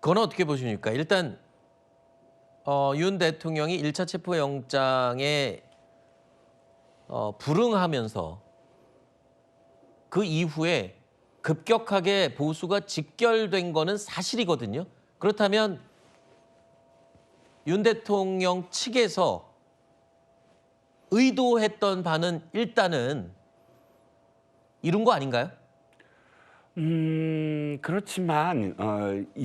그건 어떻게 보십니까? 일단 윤 대통령이 1차 체포영장에 불응하면서 그 이후에 급격하게 보수가 직결된 거는 사실이거든요. 그렇다면 윤 대통령 측에서 의도했던 바는 일단은 이룬 거 아닌가요? 그렇지만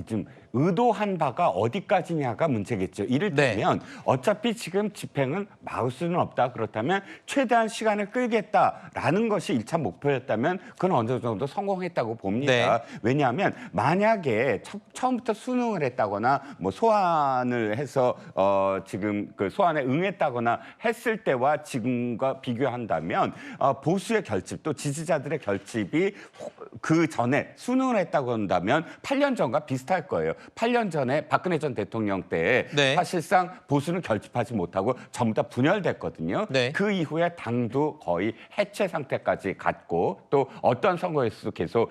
좀 의도한 바가 어디까지냐가 문제겠죠. 이를테면 어차피 지금 집행은 막을 수는 없다. 그렇다면 최대한 시간을 끌겠다라는 것이 1차 목표였다면 그건 어느 정도 성공했다고 봅니다. 왜냐하면 만약에 처음부터 수능을 했다거나 뭐 소환을 해서 지금 그 소환에 응했다거나 했을 때와 지금과 비교한다면 보수의 결집 또 지지자들의 결집이 그 전에 수능을 했다고 한다면 8년 전과 비슷할 거예요. 8년 전에 박근혜 전 대통령 때 사실상 보수는 결집하지 못하고 전부 다 분열됐거든요. 그 이후에 당도 거의 해체 상태까지 갔고 또 어떤 선거에서도 계속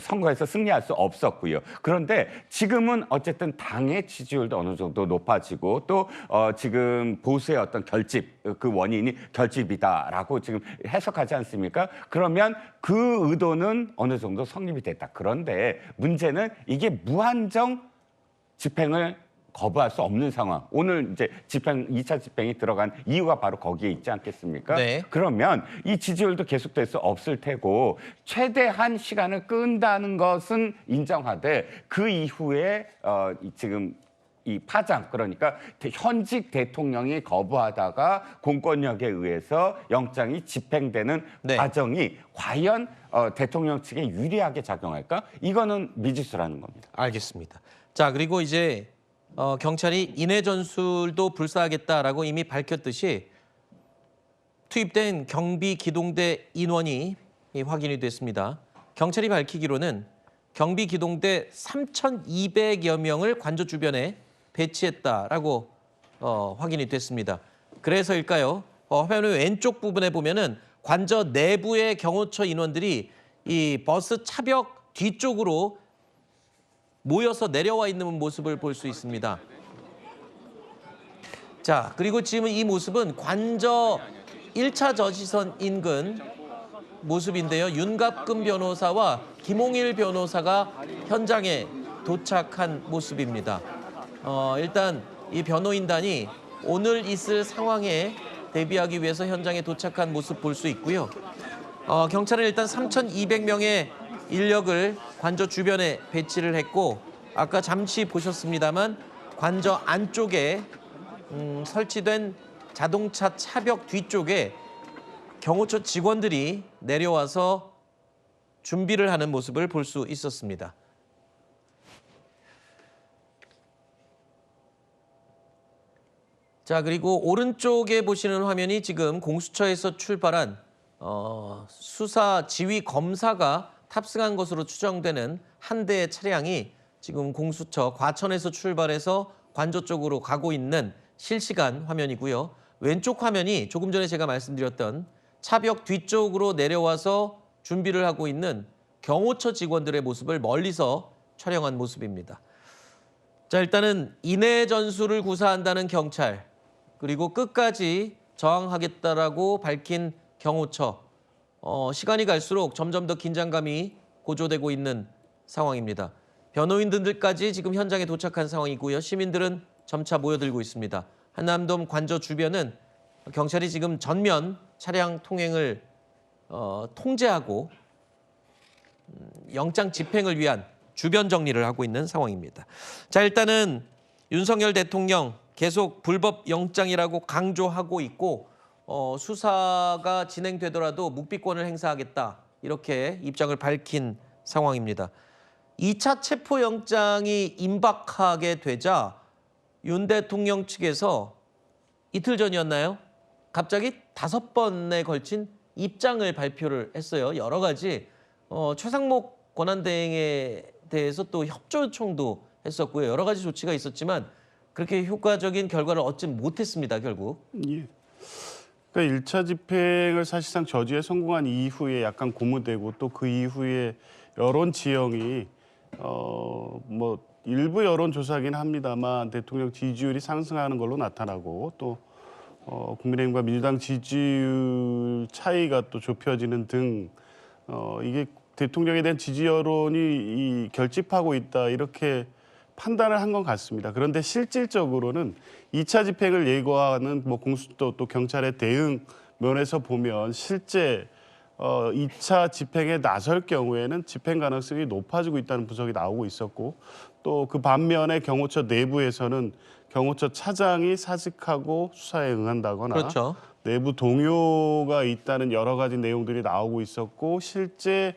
선거에서 승리할 수 없었고요. 그런데 지금은 어쨌든 당의 지지율도 어느 정도 높아지고 또 지금 보수의 어떤 결집, 그 원인이 결집이다라고 지금 해석하지 않습니까? 그러면 그 의도는 어느 정도 성립이 됐다. 그런데 문제는 이게 무한정 집행을 거부할 수 없는 상황. 오늘 이제 2차 집행이 들어간 이유가 바로 거기에 있지 않겠습니까? 그러면 이 지지율도 계속될 수 없을 테고 최대한 시간을 끈다는 것은 인정하되 그 이후에 지금 이 파장, 그러니까 현직 대통령이 거부하다가 공권력에 의해서 영장이 집행되는 과정이 과연 대통령 측에 유리하게 작용할까? 이거는 미지수라는 겁니다. 알겠습니다. 자, 그리고 이제 경찰이 인해 전술도 불사하겠다라고 이미 밝혔듯이 투입된 경비 기동대 인원이 확인이 됐습니다. 경찰이 밝히기로는 경비 기동대 3,200여 명을 관저 주변에 배치했다라고 확인이 됐습니다. 그래서일까요? 화면의 왼쪽 부분에 보면은 관저 내부의 경호처 인원들이 이 버스 차벽 뒤쪽으로 모여서 내려와 있는 모습을 볼 수 있습니다. 자, 그리고 지금 이 모습은 관저 1차 저지선 인근 모습인데요. 윤갑근 변호사와 김홍일 변호사가 현장에 도착한 모습입니다. 일단 이 변호인단이 오늘 있을 상황에 대비하기 위해서 현장에 도착한 모습 볼 수 있고요. 경찰은 일단 3,200명의 인력을 관저 주변에 배치를 했고 아까 잠시 보셨습니다만 관저 안쪽에 설치된 자동차 차벽 뒤쪽에 경호처 직원들이 내려와서 준비를 하는 모습을 볼 수 있었습니다. 자, 그리고 오른쪽에 보시는 화면이 지금 공수처에서 출발한 수사 지휘 검사가 탑승한 것으로 추정되는 한 대의 차량이 지금 공수처 과천에서 출발해서 관저 쪽으로 가고 있는 실시간 화면이고요. 왼쪽 화면이 조금 전에 제가 말씀드렸던 차벽 뒤쪽으로 내려와서 준비를 하고 있는 경호처 직원들의 모습을 멀리서 촬영한 모습입니다. 자, 일단은 인해 전술을 구사한다는 경찰, 그리고 끝까지 저항하겠다라고 밝힌 경호처, 시간이 갈수록 점점 더 긴장감이 고조되고 있는 상황입니다. 변호인들까지 지금 현장에 도착한 상황이고요. 시민들은 점차 모여들고 있습니다. 한남동 관저 주변은 경찰이 지금 전면 차량 통행을 통제하고 영장 집행을 위한 주변 정리를 하고 있는 상황입니다. 자, 일단은 윤석열 대통령 계속 불법 영장이라고 강조하고 있고 수사가 진행되더라도 묵비권을 행사하겠다 이렇게 입장을 밝힌 상황입니다. 2차 체포영장이 임박하게 되자 윤 대통령 측에서 이틀 전이었나요? 갑자기 5번에 걸친 입장을 발표를 했어요. 여러 가지 최상목 권한대행에 대해서 또 협조 요청도 했었고요. 여러 가지 조치가 있었지만 그렇게 효과적인 결과를 얻지 못했습니다, 결국. 예. 그러니까 1차 집행을 사실상 저지에 성공한 이후에 약간 고무되고 또 그 이후에 여론 지형이 뭐 일부 여론조사긴 합니다만 대통령 지지율이 상승하는 걸로 나타나고 또 국민의힘과 민주당 지지율 차이가 또 좁혀지는 등 이게 대통령에 대한 지지 여론이 결집하고 있다 이렇게 판단을 한 것 같습니다. 그런데 실질적으로는 2차 집행을 예고하는 뭐 공수처 또 경찰의 대응 면에서 보면 실제 2차 집행에 나설 경우에는 집행 가능성이 높아지고 있다는 분석이 나오고 있었고 또 그 반면에 경호처 내부에서는 경호처 차장이 사직하고 수사에 응한다거나 그렇죠. 내부 동요가 있다는 여러 가지 내용들이 나오고 있었고 실제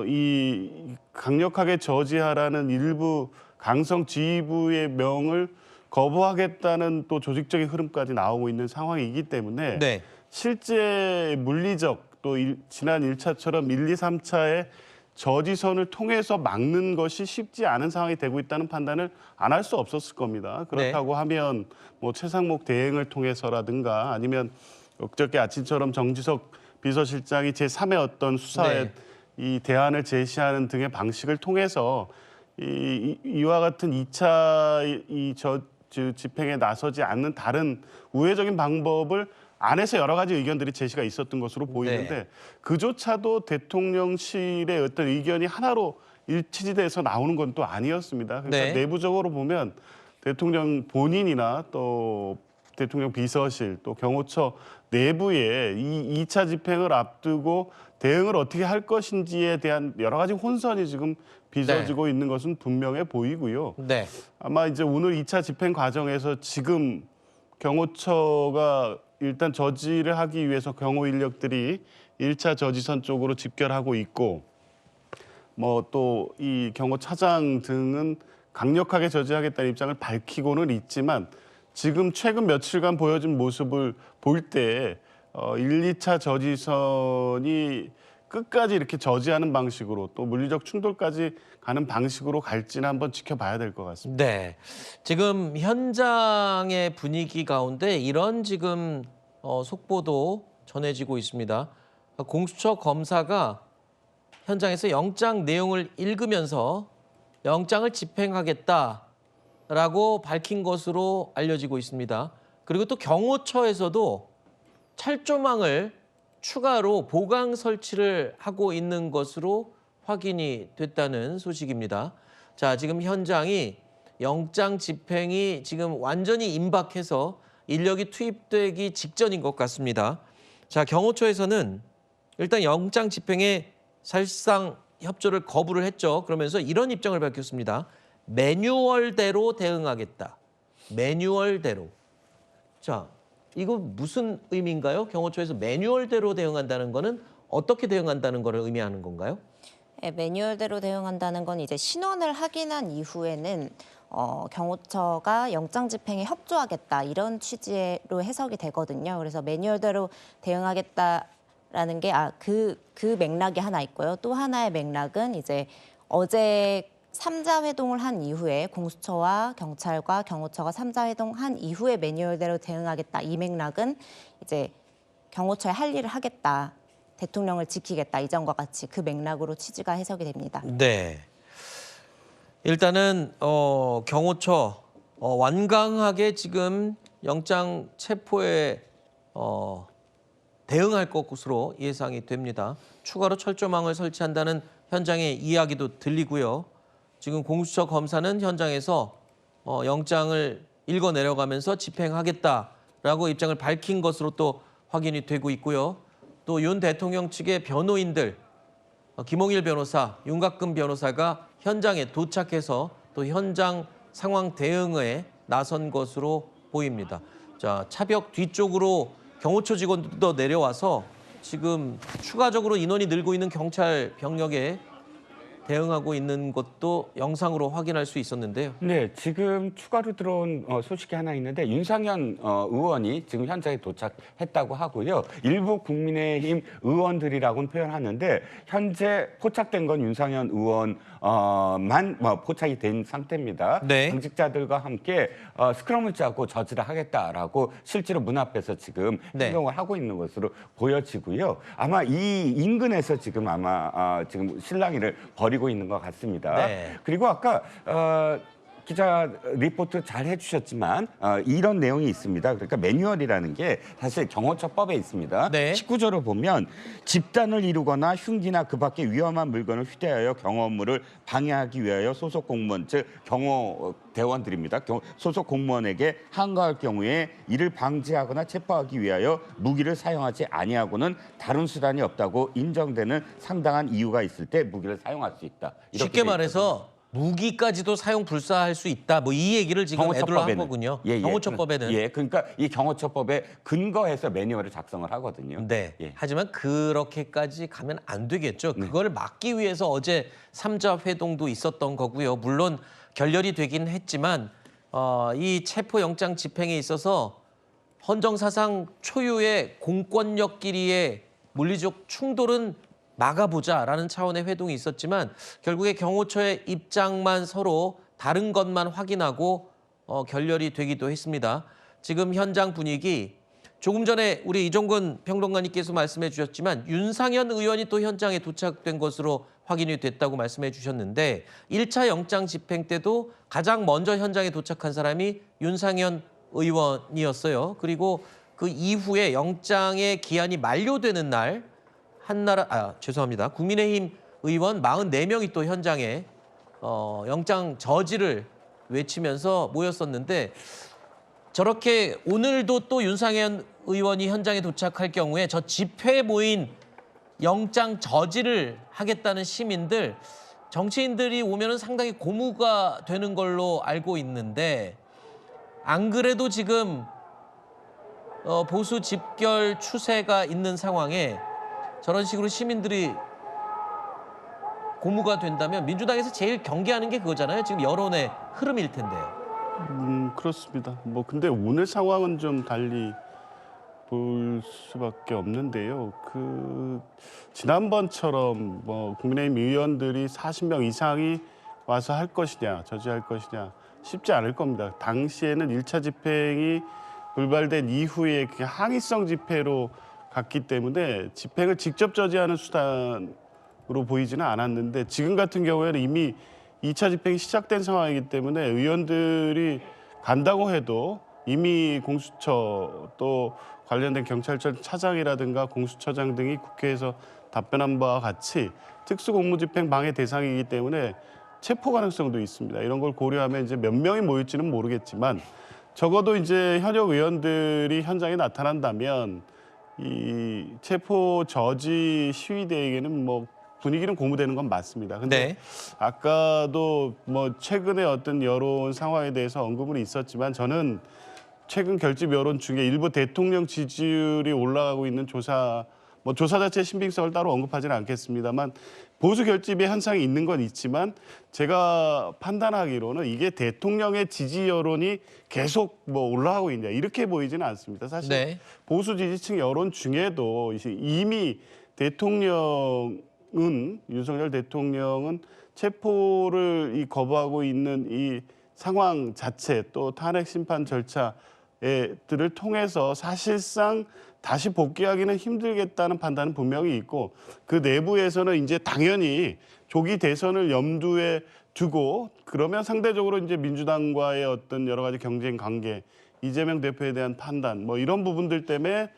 이 강력하게 저지하라는 일부 강성 지휘부의 명을 거부하겠다는 또 조직적인 흐름까지 나오고 있는 상황이기 때문에 네. 실제 물리적 또 지난 1차처럼 1, 2, 3차의 저지선을 통해서 막는 것이 쉽지 않은 상황이 되고 있다는 판단을 안 할 수 없었을 겁니다. 그렇다고 하면 뭐 최상목 대행을 통해서라든가 아니면 엊그저께 아침처럼 정지석 비서실장이 제3의 어떤 수사에 이 대안을 제시하는 등의 방식을 통해서 이와 같은 2차 집행에 나서지 않는 다른 우회적인 방법을 안에서 여러 가지 의견들이 제시가 있었던 것으로 보이는데 그조차도 대통령실의 어떤 의견이 하나로 일치돼서 나오는 건 또 아니었습니다. 그러니까 내부적으로 보면 대통령 본인이나 또 대통령 비서실 또 경호처 내부에 이 2차 집행을 앞두고 대응을 어떻게 할 것인지에 대한 여러 가지 혼선이 지금 빚어지고 있는 것은 분명해 보이고요. 아마 이제 오늘 2차 집행 과정에서 지금 경호처가 일단 저지를 하기 위해서 경호 인력들이 1차 저지선 쪽으로 집결하고 있고 뭐 또 이 경호차장 등은 강력하게 저지하겠다는 입장을 밝히고는 있지만 지금 최근 며칠간 보여준 모습을 볼 때 1, 2차 저지선이 끝까지 이렇게 저지하는 방식으로 또 물리적 충돌까지 가는 방식으로 갈지는 한번 지켜봐야 될 것 같습니다. 네. 지금 현장의 분위기 가운데 이런 지금 속보도 전해지고 있습니다. 공수처 검사가 현장에서 영장 내용을 읽으면서 영장을 집행하겠다라고 밝힌 것으로 알려지고 있습니다. 그리고 또 경호처에서도 철조망을 추가로 보강 설치를 하고 있는 것으로 확인이 됐다는 소식입니다. 자, 지금 현장이 영장 집행이 지금 완전히 임박해서 인력이 투입되기 직전인 것 같습니다. 자, 경호처에서는 일단 영장 집행에 사실상 협조를 거부를 했죠. 그러면서 이런 입장을 밝혔습니다. 매뉴얼대로 대응하겠다. 매뉴얼대로. 자, 이거 무슨 의미인가요? 경호처에서 매뉴얼대로 대응한다는 거는 어떻게 대응한다는 거를 의미하는 건가요? 네, 매뉴얼대로 대응한다는 건 이제 신원을 확인한 이후에는 경호처가 영장 집행에 협조하겠다 이런 취지로 해석이 되거든요. 그래서 매뉴얼대로 대응하겠다라는 게 그 맥락이 하나 있고요. 또 하나의 맥락은 이제 어제 3자 회동을 한 이후에 공수처와 경찰과 경호처가 3자 회동한 이후에 매뉴얼대로 대응하겠다. 이 맥락은 이제 경호처에 할 일을 하겠다. 대통령을 지키겠다. 이전과 같이 그 맥락으로 취지가 해석이 됩니다. 네. 일단은 경호처 완강하게 지금 영장 체포에 대응할 것으로 예상이 됩니다. 추가로 철조망을 설치한다는 현장의 이야기도 들리고요. 지금 공수처 검사는 현장에서 영장을 읽어 내려가면서 집행하겠다라고 입장을 밝힌 것으로 또 확인이 되고 있고요. 또 윤 대통령 측의 변호인들 김홍일 변호사, 윤곽근 변호사가 현장에 도착해서 또 현장 상황 대응에 나선 것으로 보입니다. 자, 차벽 뒤쪽으로 경호처 직원들도 내려와서 지금 추가적으로 인원이 늘고 있는 경찰 병력에 대응하고 있는 것도 영상으로 확인할 수 있었는데요. 네, 지금 추가로 들어온 소식이 하나 있는데 윤상현 의원이 지금 현장에 도착했다고 하고요. 일부 국민의힘 의원들이라고는 표현하는데 현재 포착된 건 윤상현 의원만 포착이 된 상태입니다. 네. 당직자들과 함께 스크럼을 짜고 저지를 하겠다라고 실제로 문 앞에서 지금 행동을 하고 있는 것으로 보여지고요. 아마 이 인근에서 지금 지금 실랑이를 벌이고 벌이고 있는 것 같습니다. 네. 그리고 아까 기자 리포트 잘 해주셨지만 이런 내용이 있습니다. 그러니까 매뉴얼이라는 게 사실 경호처법에 있습니다. 네. 19조를 보면 집단을 이루거나 흉기나 그 밖에 위험한 물건을 휴대하여 경호 업무를 방해하기 위하여 소속 공무원, 즉 경호대원들입니다. 소속 공무원에게 항거할 경우에 이를 방지하거나 체포하기 위하여 무기를 사용하지 아니하고는 다른 수단이 없다고 인정되는 상당한 이유가 있을 때 무기를 사용할 수 있다. 이렇게 쉽게 말해서 무기까지도 사용 불사할 수 있다. 뭐 이 얘기를 지금 애들로 한 거군요. 경호처법에는. 예, 그러니까 이 경호처법에 근거해서 매뉴얼을 작성을 하거든요. 네. 예. 하지만 그렇게까지 가면 안 되겠죠. 그걸 막기 위해서 어제 3자 회동도 있었던 거고요. 물론 결렬이 되긴 했지만 이 체포영장 집행에 있어서 헌정사상 초유의 공권력끼리의 물리적 충돌은 막아보자라는 차원의 회동이 있었지만 결국에 경호처의 입장만 서로 다른 것만 확인하고 결렬이 되기도 했습니다. 지금 현장 분위기 조금 전에 우리 이종근 평론가님께서 말씀해 주셨지만 윤상현 의원이 또 현장에 도착된 것으로 확인이 됐다고 말씀해 주셨는데 1차 영장 집행 때도 가장 먼저 현장에 도착한 사람이 윤상현 의원이었어요. 그리고 그 이후에 영장의 기한이 만료되는 날 국민의힘 의원 44명이 또 현장에 영장 저지를 외치면서 모였었는데 저렇게 오늘도 또 윤상현 의원이 현장에 도착할 경우에 저 집회에 모인 영장 저지를 하겠다는 시민들, 정치인들이 오면은 상당히 고무가 되는 걸로 알고 있는데 안 그래도 지금 보수 집결 추세가 있는 상황에 저런 식으로 시민들이 고무가 된다면 민주당에서 제일 경계하는 게 그거잖아요. 지금 여론의 흐름일 텐데요. 그렇습니다. 뭐 근데 오늘 상황은 좀 달리 볼 수밖에 없는데요. 지난번처럼 뭐 국민의힘 의원들이 40명 이상이 와서 할 것이냐, 저지할 것이냐 쉽지 않을 겁니다. 당시에는 1차 집행이 불발된 이후에 그게 항의성 집회로 갔기 때문에 집행을 직접 저지하는 수단으로 보이지는 않았는데 지금 같은 경우에는 이미 2차 집행이 시작된 상황이기 때문에 의원들이 간다고 해도 이미 공수처 또 관련된 경찰청 차장이라든가 공수처장 등이 국회에서 답변한 바와 같이 특수공무집행 방해 대상이기 때문에 체포 가능성도 있습니다. 이런 걸 고려하면 이제 몇 명이 모일지는 모르겠지만 적어도 이제 현역 의원들이 현장에 나타난다면 이 체포 저지 시위대에게는 뭐 분위기는 고무되는 건 맞습니다. 근데 네. 아까도 뭐 최근에 어떤 여론 상황에 대해서 언급은 있었지만 저는 최근 결집 여론 중에 일부 대통령 지지율이 올라가고 있는 조사 자체의 신빙성을 따로 언급하지는 않겠습니다만 보수 결집의 현상이 있는 건 있지만 제가 판단하기로는 이게 대통령의 지지 여론이 계속 뭐 올라가고 있냐 이렇게 보이지는 않습니다. 사실 네. 보수 지지층 여론 중에도 이미 윤석열 대통령은 체포를 거부하고 있는 이 상황 자체 또 탄핵 심판 절차들을 통해서 사실상 다시 복귀하기는 힘들겠다는 판단은 분명히 있고 그 내부에서는 이제 당연히 조기 대선을 염두에 두고 그러면 상대적으로 이제 민주당과의 어떤 여러 가지 경쟁 관계, 이재명 대표에 대한 판단 뭐 이런 부분들 때문에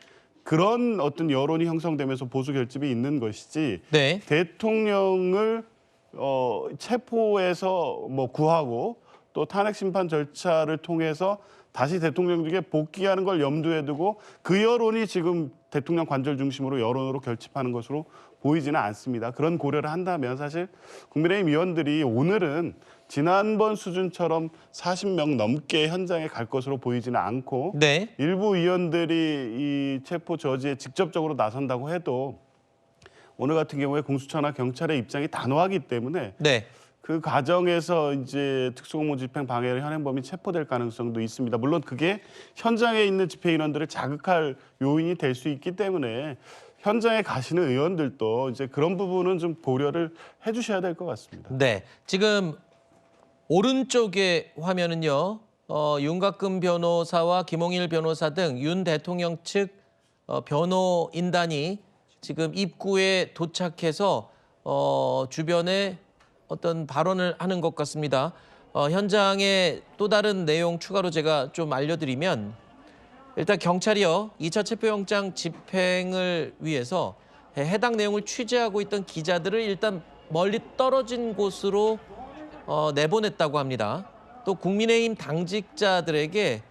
그런 어떤 여론이 형성되면서 보수 결집이 있는 것이지 네. 대통령을 체포해서 뭐 구하고 또 탄핵 심판 절차를 통해서 다시 대통령에게 복귀하는 걸 염두에 두고 그 여론이 지금 대통령 관절 중심으로 여론으로 결집하는 것으로 보이지는 않습니다. 그런 고려를 한다면 사실 국민의힘 의원들이 오늘은 지난번 수준처럼 40명 넘게 현장에 갈 것으로 보이지는 않고 네. 일부 의원들이 이 체포 저지에 직접적으로 나선다고 해도 오늘 같은 경우에 공수처나 경찰의 입장이 단호하기 때문에 네. 그 과정에서 이제 특수공무집행 방해를 현행범이 체포될 가능성도 있습니다. 물론 그게 현장에 있는 집회 인원들을 자극할 요인이 될 수 있기 때문에 현장에 가시는 의원들도 이제 그런 부분은 좀 고려를 해주셔야 될 것 같습니다. 네. 지금 오른쪽의 화면은요. 윤곽근 변호사와 김홍일 변호사 등 윤 대통령 측 변호인단이 지금 입구에 도착해서 주변에 어떤 발언을 하는 것 같습니다. 현장의 또 다른 내용 추가로 제가 좀 알려드리면 일단 경찰이요 2차 체포영장 집행을 위해서 해당 내용을 취재하고 있던 기자들을 일단 멀리 떨어진 곳으로 내보냈다고 합니다. 또 국민의힘 당직자들에게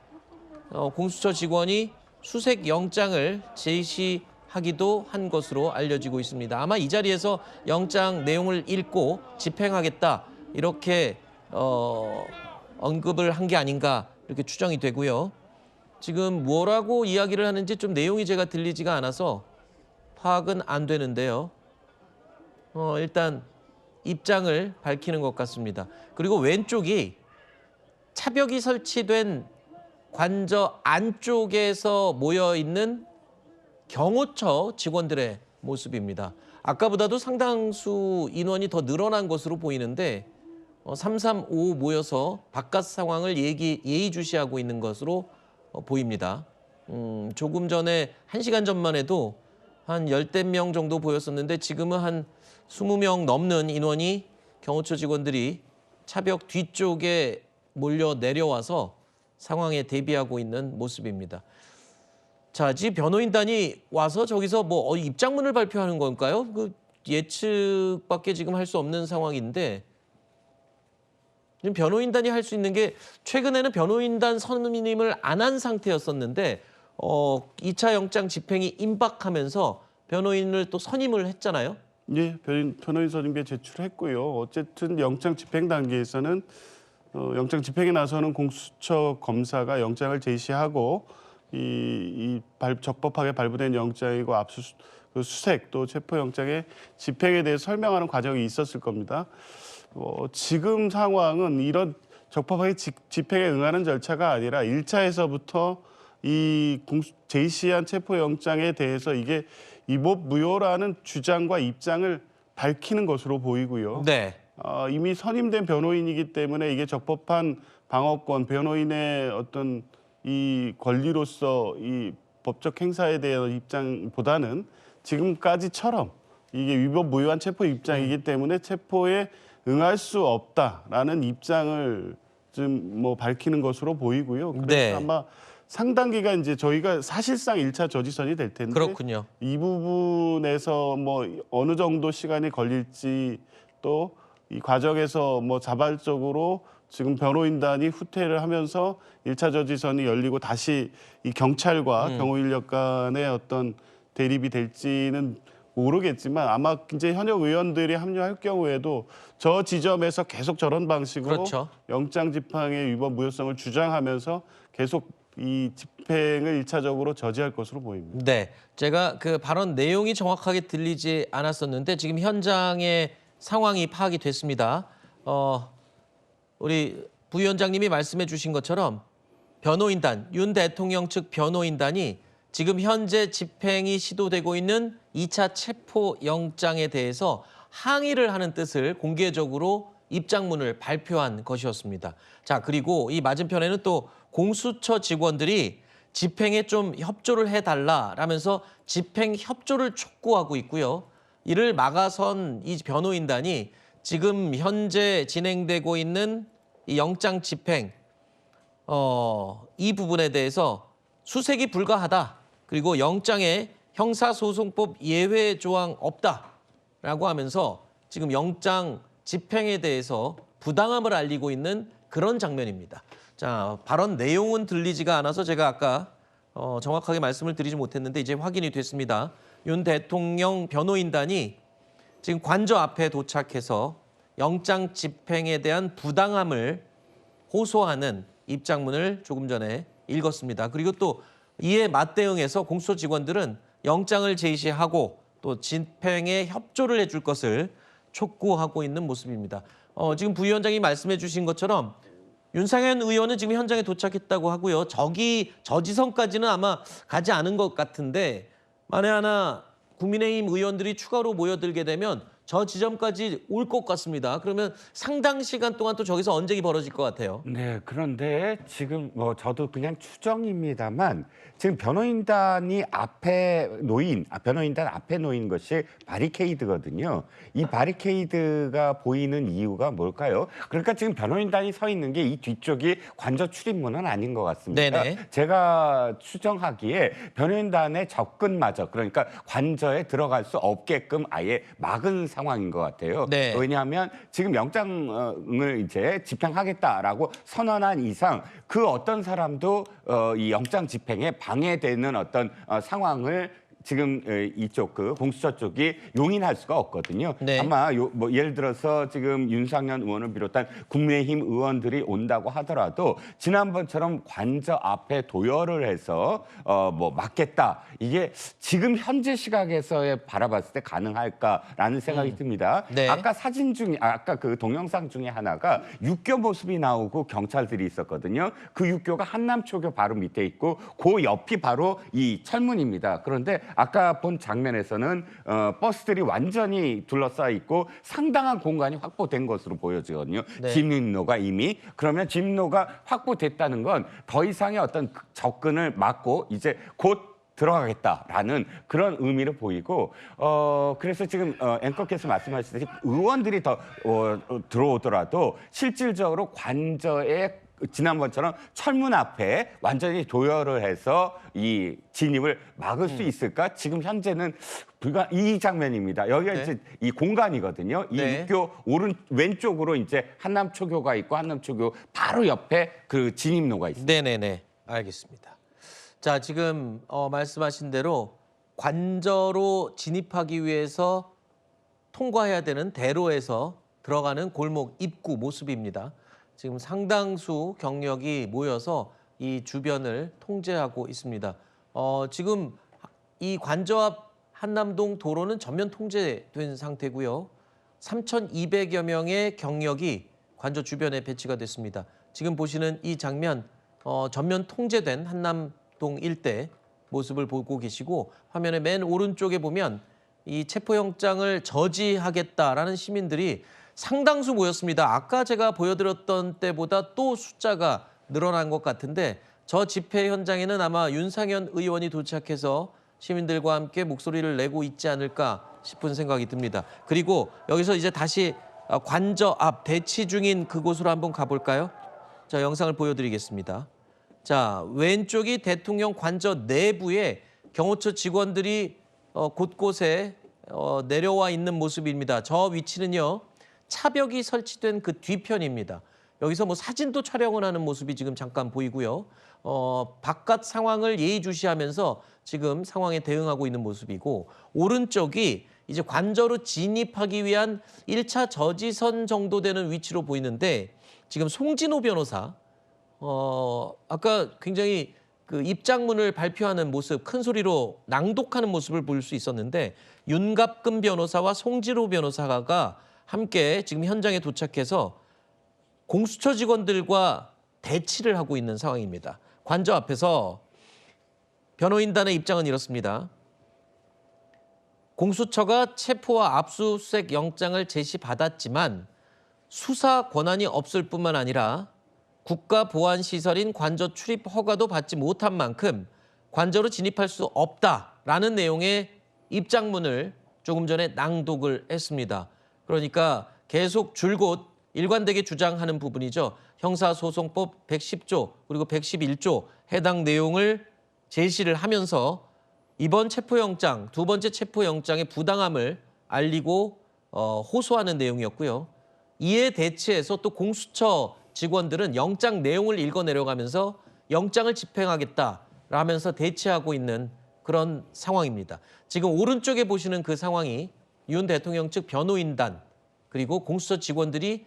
공수처 직원이 수색 영장을 제시하기도 한 것으로 알려지고 있습니다. 아마 이 자리에서 영장 내용을 읽고 집행하겠다 이렇게 언급을 한 게 아닌가 이렇게 추정이 되고요. 지금 뭐라고 이야기를 하는지 좀 내용이 제가 들리지가 않아서 파악은 안 되는데요. 일단 입장을 밝히는 것 같습니다. 그리고 왼쪽이 차벽이 설치된 관저 안쪽에서 모여있는 경호처 직원들의 모습입니다. 아까보다도 상당수 인원이 더 늘어난 것으로 보이는데 335 모여서 바깥 상황을 예의주시하고 있는 것으로 보입니다. 조금 전에 1시간 전만 해도 한 10명 정도 보였었는데 지금은 한 20명 넘는 인원이 경호처 직원들이 차벽 뒤쪽에 몰려 내려와서 상황에 대비하고 있는 모습입니다. 자, 지금 변호인단이 와서 저기서 뭐 입장문을 발표하는 건가요? 그 예측밖에 지금 할 수 없는 상황인데 지금 변호인단이 할 수 있는 게 최근에는 변호인단 선임을 안 한 상태였었는데 2차 영장 집행이 임박하면서 변호인을 또 선임을 했잖아요. 예, 변호인 선임비에 제출했고요. 어쨌든 영장 집행 단계에서는 영장 집행에 나서는 공수처 검사가 영장을 제시하고 적법하게 발부된 영장이고 수색 또 체포 영장의 집행에 대해 설명하는 과정이 있었을 겁니다. 지금 상황은 이런 적법하게 집행에 응하는 절차가 아니라 1차에서부터 이 제시한 체포 영장에 대해서 이게 위법 무효라는 주장과 입장을 밝히는 것으로 보이고요. 네. 이미 선임된 변호인이기 때문에 이게 적법한 방어권, 변호인의 어떤 이 권리로서 이 법적 행사에 대한 입장보다는 지금까지처럼 이게 위법 무효한 체포 입장이기 때문에 체포에 응할 수 없다라는 입장을 좀 뭐 밝히는 것으로 보이고요. 그래서 네. 아마 상당 기간 이제 저희가 사실상 1차 저지선이 될 텐데 그렇군요. 이 부분에서 뭐 어느 정도 시간이 걸릴지 또 이 과정에서 뭐 자발적으로 지금 변호인단이 후퇴를 하면서 1차 저지선이 열리고 다시 이 경찰과 경호 인력 간의 어떤 대립이 될지는 모르겠지만 아마 이제 현역 의원들이 합류할 경우에도 저 지점에서 계속 저런 방식으로 그렇죠. 영장 집행의 위법 무효성을 주장하면서 계속 이 집행을 1차적으로 저지할 것으로 보입니다. 네, 제가 그 발언 내용이 정확하게 들리지 않았었는데 지금 현장의 상황이 파악이 됐습니다. 우리 부위원장님이 말씀해 주신 것처럼 변호인단, 윤 대통령 측 변호인단이 지금 현재 집행이 시도되고 있는 2차 체포 영장에 대해서 항의를 하는 뜻을 공개적으로 입장문을 발표한 것이었습니다. 자, 그리고 이 맞은편에는 또 공수처 직원들이 집행에 좀 협조를 해달라라면서 집행 협조를 촉구하고 있고요. 이를 막아선 이 변호인단이 지금 현재 진행되고 있는 이 영장 집행 이 부분에 대해서 수색이 불가하다. 그리고 영장에 형사소송법 예외 조항 없다라고 하면서 지금 영장 집행에 대해서 부당함을 알리고 있는 그런 장면입니다. 자, 발언 내용은 들리지가 않아서 제가 아까 정확하게 말씀을 드리지 못했는데 이제 확인이 됐습니다. 윤 대통령 변호인단이 지금 관저 앞에 도착해서 영장 집행에 대한 부당함을 호소하는 입장문을 조금 전에 읽었습니다. 그리고 또 이에 맞대응해서 공수처 직원들은 영장을 제시하고 또 집행에 협조를 해줄 것을 촉구하고 있는 모습입니다. 지금 부위원장이 말씀해 주신 것처럼 윤상현 의원은 지금 현장에 도착했다고 하고요. 저지선까지는 아마 가지 않은 것 같은데 만에 하나 국민의힘 의원들이 추가로 모여들게 되면 저 지점까지 올 것 같습니다. 그러면 상당 시간 동안 또 저기서 언쟁이 벌어질 것 같아요. 네, 그런데 지금 뭐 저도 그냥 추정입니다만 지금 변호인단 앞에 놓인 것이 바리케이드거든요. 이 바리케이드가 보이는 이유가 뭘까요? 그러니까 지금 변호인단이 서 있는 게 이 뒤쪽이 관저 출입문은 아닌 것 같습니다. 네네. 제가 추정하기에 변호인단의 접근마저 그러니까 관저에 들어갈 수 없게끔 아예 막은 상황인 것 같아요. 네. 왜냐하면 지금 영장을 이제 집행하겠다라고 선언한 이상 그 어떤 사람도 이 영장 집행에 방해되는 어떤 상황을 지금 이쪽 그 공수처 쪽이 용인할 수가 없거든요. 네. 아마 뭐 예를 들어서 지금 윤상현 의원을 비롯한 국민의힘 의원들이 온다고 하더라도 지난번처럼 관저 앞에 도열을 해서 뭐 막겠다. 이게 지금 현재 시각에서의 바라봤을 때 가능할까라는 생각이 듭니다. 네. 아까 사진 중에 아까 그 동영상 중에 하나가 육교 모습이 나오고 경찰들이 있었거든요. 그 육교가 한남초교 바로 밑에 있고 그 옆이 바로 이 철문입니다. 그런데 아까 본 장면에서는 버스들이 완전히 둘러싸여 있고 상당한 공간이 확보된 것으로 보여지거든요. 네. 진입로가 이미. 그러면 진입로가 확보됐다는 건 더 이상의 어떤 접근을 막고 이제 곧 들어가겠다라는 그런 의미를 보이고 그래서 지금 앵커께서 말씀하셨듯이 의원들이 더 들어오더라도 실질적으로 관저에 지난번처럼 철문 앞에 완전히 도열을 해서 이 진입을 막을 수 있을까? 지금 현재는 이 장면입니다. 여기가 네. 이제 이 공간이거든요. 이 네. 육교 왼쪽으로 이제 한남초교가 있고 한남초교 바로 옆에 그 진입로가 있습니다. 네네네. 알겠습니다. 자, 지금 말씀하신 대로 관저로 진입하기 위해서 통과해야 되는 대로에서 들어가는 골목 입구 모습입니다. 지금 상당수 경력이 모여서 이 주변을 통제하고 있습니다. 지금 이 관저 앞 한남동 도로는 전면 통제된 상태고요. 3,200여 명의 경력이 관저 주변에 배치가 됐습니다. 지금 보시는 이 장면, 전면 통제된 한남동 일대 모습을 보고 계시고 화면의 맨 오른쪽에 보면 이 체포영장을 저지하겠다라는 시민들이 상당수 모였습니다. 아까 제가 보여드렸던 때보다 또 숫자가 늘어난 것 같은데 저 집회 현장에는 아마 윤상현 의원이 도착해서 시민들과 함께 목소리를 내고 있지 않을까 싶은 생각이 듭니다. 그리고 여기서 이제 다시 관저 앞 대치 중인 그곳으로 한번 가볼까요? 자, 영상을 보여드리겠습니다. 자, 왼쪽이 대통령 관저 내부에 경호처 직원들이 곳곳에 내려와 있는 모습입니다. 저 위치는요. 차벽이 설치된 그 뒤편입니다. 여기서 뭐 사진도 촬영을 하는 모습이 지금 잠깐 보이고요. 바깥 상황을 예의주시하면서 지금 상황에 대응하고 있는 모습이고 오른쪽이 이제 관저로 진입하기 위한 1차 저지선 정도 되는 위치로 보이는데 지금 송진호 변호사 아까 굉장히 그 입장문을 발표하는 모습, 큰 소리로 낭독하는 모습을 볼 수 있었는데 윤갑근 변호사와 송진호 변호사가 함께 지금 현장에 도착해서 공수처 직원들과 대치를 하고 있는 상황입니다. 관저 앞에서 변호인단의 입장은 이렇습니다. 공수처가 체포와 압수수색 영장을 제시받았지만 수사 권한이 없을 뿐만 아니라 국가보안시설인 관저 출입 허가도 받지 못한 만큼 관저로 진입할 수 없다라는 내용의 입장문을 조금 전에 낭독을 했습니다. 그러니까 계속 줄곧 일관되게 주장하는 부분이죠. 형사소송법 110조 그리고 111조 해당 내용을 제시를 하면서 이번 체포영장, 두 번째 체포영장의 부당함을 알리고 호소하는 내용이었고요. 이에 대치해서 또 공수처 직원들은 영장 내용을 읽어내려가면서 영장을 집행하겠다라면서 대치하고 있는 그런 상황입니다. 지금 오른쪽에 보시는 그 상황이 윤 대통령 측 변호인단 그리고 공수처 직원들이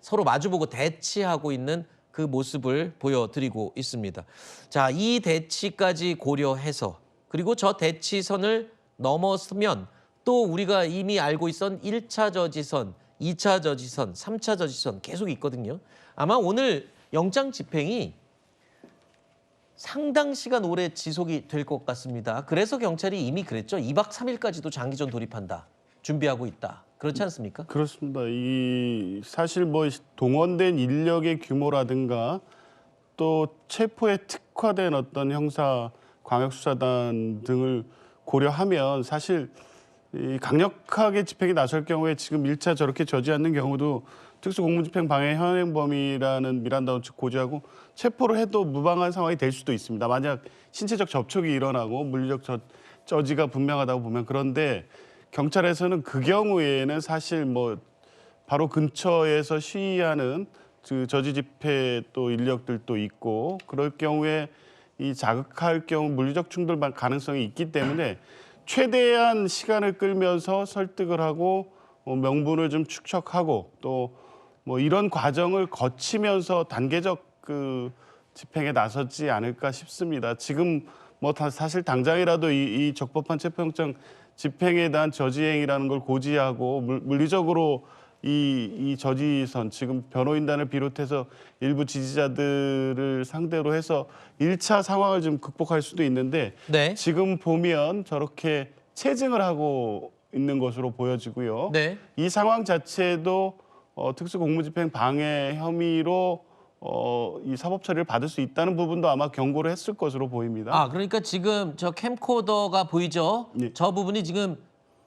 서로 마주보고 대치하고 있는 그 모습을 보여드리고 있습니다. 자, 이 대치까지 고려해서 그리고 저 대치선을 넘어서면 또 우리가 이미 알고 있던 1차 저지선, 2차 저지선, 3차 저지선 계속 있거든요. 아마 오늘 영장 집행이 상당 시간 오래 지속이 될 것 같습니다. 그래서 경찰이 이미 그랬죠. 2박 3일까지도 장기전 돌입한다. 준비하고 있다. 그렇지 않습니까? 그렇습니다. 이 사실 뭐 동원된 인력의 규모라든가 또 체포에 특화된 어떤 형사 광역수사단 등을 고려하면 사실 이 강력하게 집행에 나설 경우에 지금 1차 저렇게 저지 않는 경우도 특수공무집행 방해 현행범이라는 미란다 원칙 고지하고 체포를 해도 무방한 상황이 될 수도 있습니다. 만약 신체적 접촉이 일어나고 물리적 저지가 분명하다고 보면. 그런데 경찰에서는 그 경우에는 사실 뭐 바로 근처에서 시위하는 그 저지 집회 또 인력들도 있고 그럴 경우에 이 자극할 경우 물리적 충돌 가능성이 있기 때문에 최대한 시간을 끌면서 설득을 하고 명분을 좀 축적하고 또 뭐 이런 과정을 거치면서 단계적 그 집행에 나섰지 않을까 싶습니다. 지금 뭐 사실 당장이라도 이 적법한 체포영장 집행에 대한 저지행위라는 걸 고지하고 물리적으로 이 저지선 지금 변호인단을 비롯해서 일부 지지자들을 상대로 해서 1차 상황을 좀 극복할 수도 있는데 네. 지금 보면 저렇게 체증을 하고 있는 것으로 보여지고요. 네. 이 상황 자체도 특수공무집행 방해 혐의로 이 사법 처리를 받을 수 있다는 부분도 아마 경고를 했을 것으로 보입니다. 아, 그러니까 지금 저 캠코더가 보이죠? 네. 저 부분이 지금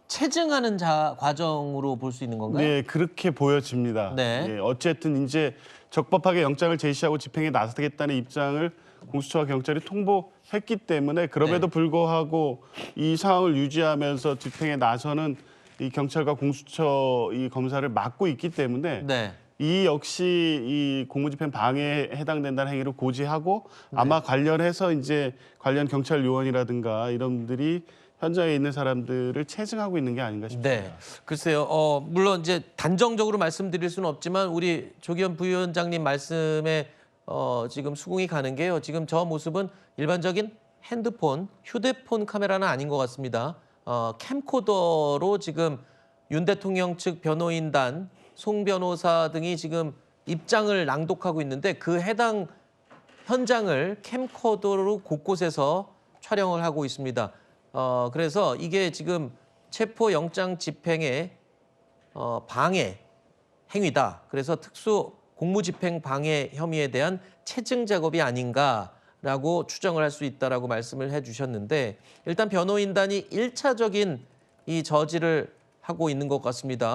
체증하는 과정으로 볼 수 있는 건가요? 네, 그렇게 보여집니다. 네. 예, 어쨌든 이제 적법하게 영장을 제시하고 집행에 나서겠다는 입장을 공수처와 경찰이 통보했기 때문에 그럼에도 네. 불구하고 이 상황을 유지하면서 집행에 나서는 이 경찰과 공수처 이 검사를 막고 있기 때문에 네. 이 역시 이 공무집행 방해에 해당된다는 행위를 고지하고 아마 관련해서 이제 관련 경찰 요원이라든가 이런 분들이 현장에 있는 사람들을 체증하고 있는 게 아닌가 싶습니다. 네. 글쎄요. 물론 이제 단정적으로 말씀드릴 수는 없지만 우리 조기현 부위원장님 말씀에 지금 수긍이 가는 게요. 지금 저 모습은 일반적인 핸드폰, 휴대폰 카메라는 아닌 것 같습니다. 캠코더로 지금 윤 대통령 측 변호인단, 송 변호사 등이 지금 입장을 낭독하고 있는데 그 해당 현장을 캠코더로 곳곳에서 촬영을 하고 있습니다. 그래서 이게 지금 체포 영장 집행의 방해 행위다. 그래서 특수 공무집행 방해 혐의에 대한 체증 작업이 아닌가라고 추정을 할 수 있다라고 말씀을 해주셨는데 일단 변호인단이 1차적인 이 저지를 하고 있는 것 같습니다.